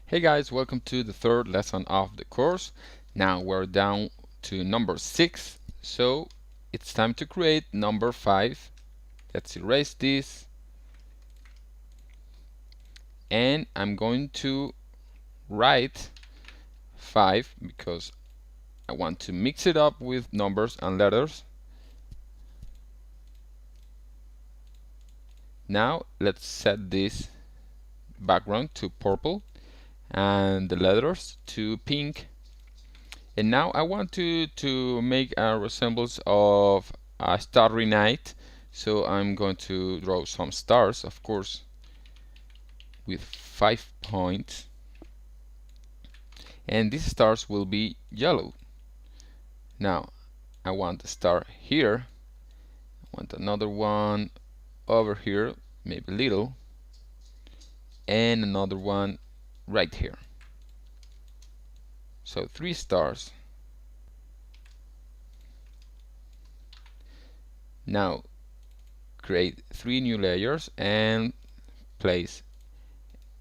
Hey guys, welcome to the third lesson of the course. Now we're down to number 6, so it's time to create number 5. Let's erase this, and I'm going to write 5 because I want to mix it up with numbers and letters. Now let's set this background to purple and the letters to pink. And now I want to make a resemblance of a starry night, so I'm going to draw some stars, of course, with 5 points, and these stars will be yellow. Now I want a star here, I want another one over here, maybe little, and another one right here. So 3 stars. Now create 3 new layers and place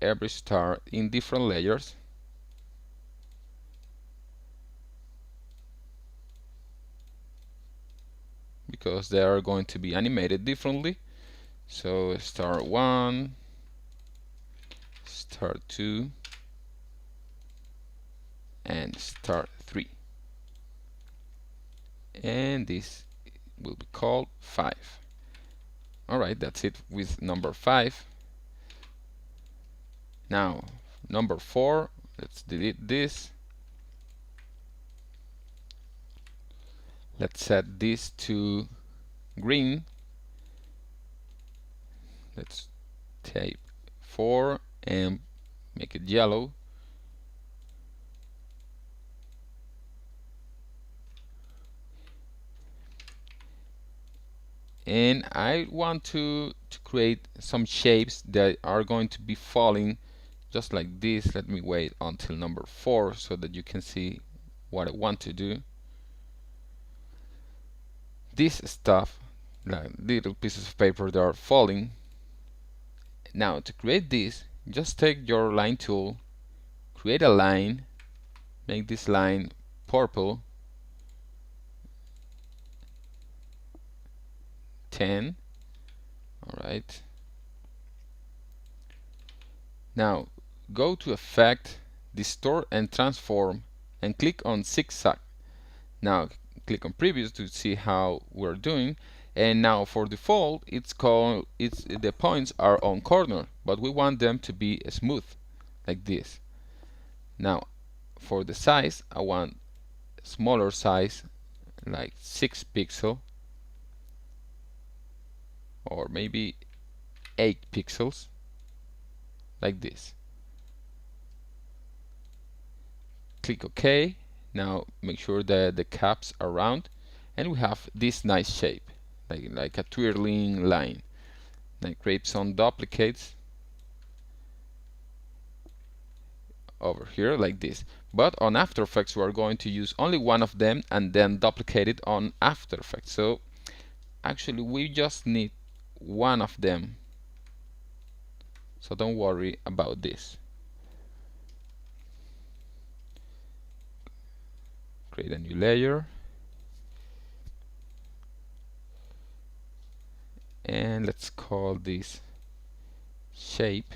every star in different layers. Because they are going to be animated differently. So star 1, star 2, and star 3. And this will be called 5. Alright, that's it with number 5. Now, number 4, let's delete this. Let's set this to green. Let's type 4 and make it yellow. And I want to create some shapes that are going to be falling just like this. Let me wait until number 4 so that you can see what I want to do. This stuff, like little pieces of paper that are falling. Now to create this, just take your line tool, create a line, make this line purple, 10. Alright. Now go to Effect, Distort and Transform, and click on Zigzag. Now click on Previous to see how we're doing. And now for default, the points are on corner, but we want them to be smooth, like this. Now for the size, I want smaller size, like 6 pixels, or maybe 8 pixels, like this. Click OK. Now make sure that the caps are round, and we have this nice shape, like a twirling line. Then create some duplicates over here like this. But on After Effects we are going to use only one of them and then duplicate it on After Effects. So actually we just need one of them, so don't worry about this. Create a new layer, and let's call this shape.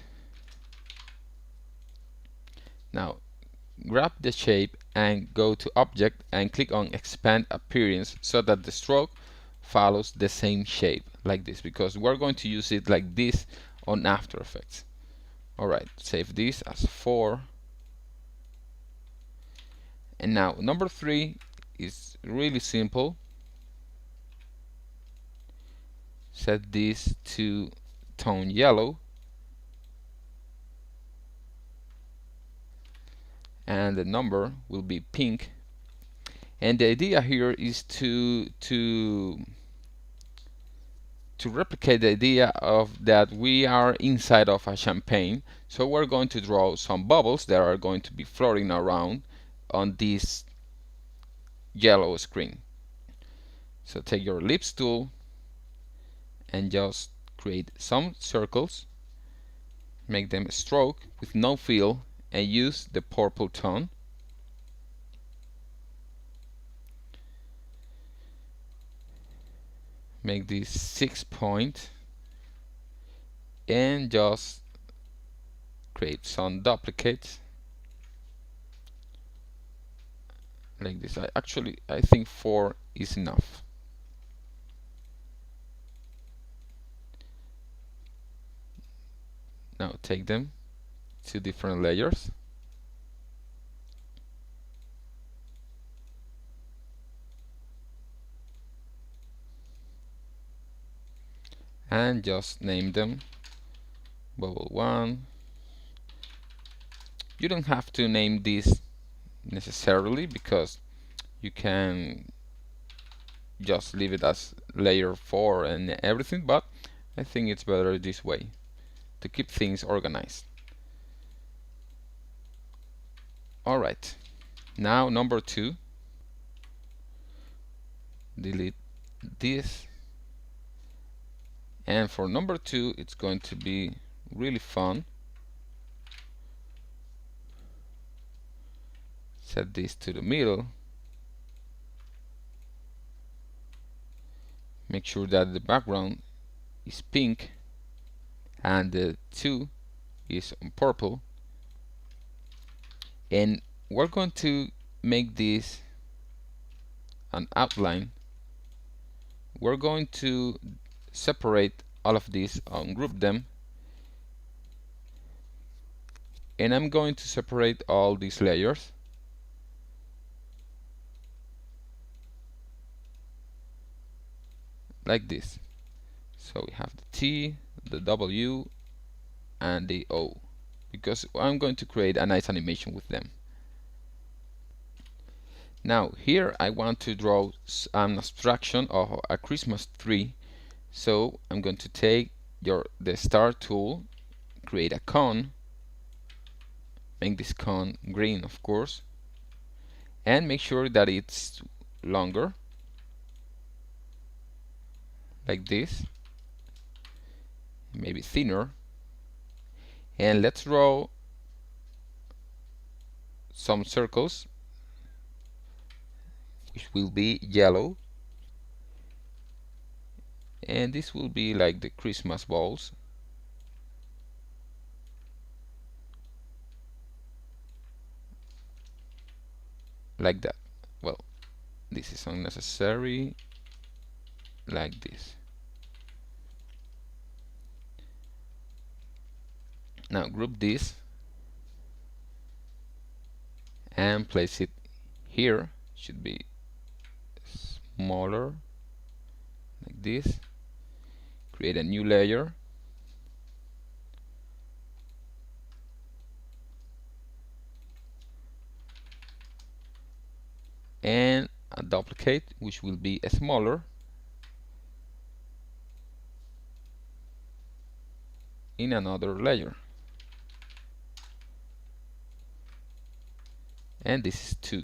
Now grab the shape and go to Object and click on Expand Appearance so that the stroke follows the same shape like this, because we're going to use it like this on After Effects. Alright, save this as 4. And now number 3 is really simple. Set this to tone yellow, and the number will be pink. And the idea here is to replicate the idea of that we are inside of a champagne. So we're going to draw some bubbles that are going to be floating around on this yellow screen. So take your ellipse tool and just create some circles, make them a stroke with no fill, and use the purple tone. Make this 6 point and just create some duplicates like this. I think 4 is enough. Now take them to different layers and just name them bubble 1. You don't have to name this necessarily because you can just leave it as layer 4 and everything, but I think it's better this way to keep things organized. Alright, now number 2, delete this, and for number 2 it's going to be really fun. Set this to the middle. Make sure that the background is pink and the 2 is on purple, and we're going to make this an outline. We're going to separate all of these, ungroup them, and I'm going to separate all these layers like this. So we have the T, the W, and the O, because I'm going to create a nice animation with them. Now here I want to draw an abstraction of a Christmas tree, so I'm going to take the star tool, create a cone, make this cone green of course, and make sure that it's longer like this, maybe thinner, and let's draw some circles which will be yellow, and this will be like the Christmas balls. Like that. Well, this is unnecessary. Like this. Now group this and place it here. Should be smaller like this. Create a new layer and a duplicate which will be smaller in another layer, and this is 2.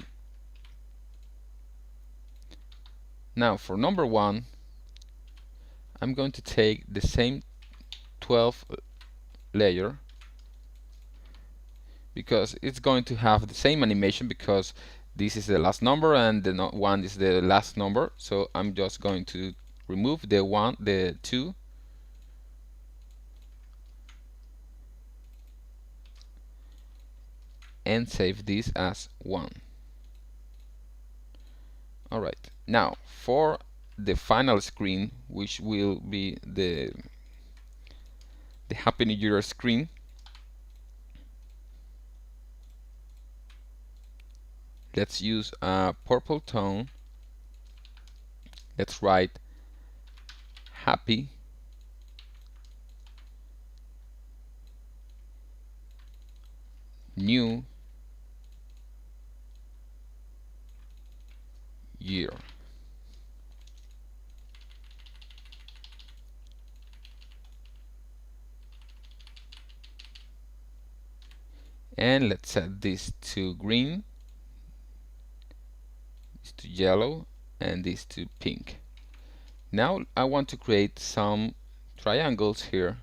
Now for number 1 I'm going to take the same 12 layer, because it's going to have the same animation, because this is the last number and the 1 is the last number. So I'm just going to remove the 2, and save this as 1. Alright, now for the final screen, which will be the Happy New Year screen, let's use a purple tone. Let's write Happy New Year. And let's set this to green, this to yellow, and this to pink. Now I want to create some triangles here.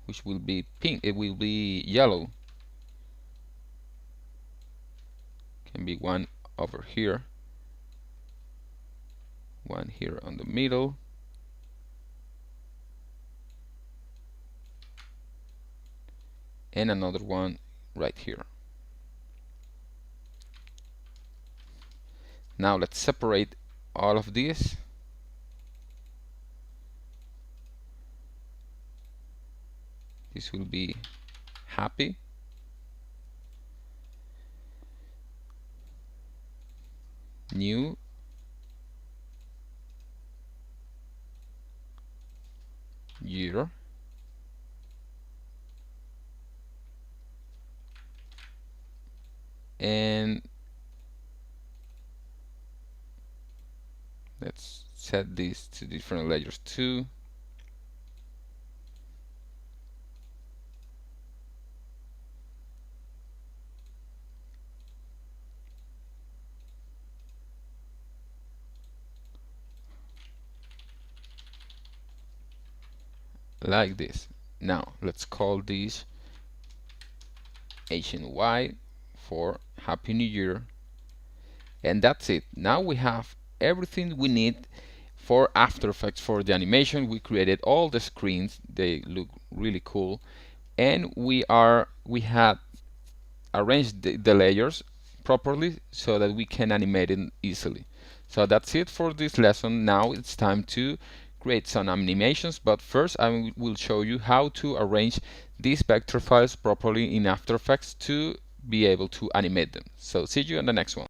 which will be pink. It will be yellow. Can be one over here, one here on the middle, and another one right here. Now let's separate all of these. This will be happy. New. Year. And let's set these to different layers too. Like this. Now let's call these H and Y for Happy New Year. And that's it. Now we have everything we need for After Effects for the animation. We created all the screens. They look really cool. And we had arranged the layers properly so that we can animate it easily. So that's it for this lesson. Now it's time to create some animations, but first I will show you how to arrange these vector files properly in After Effects to be able to animate them. So see you on the next one.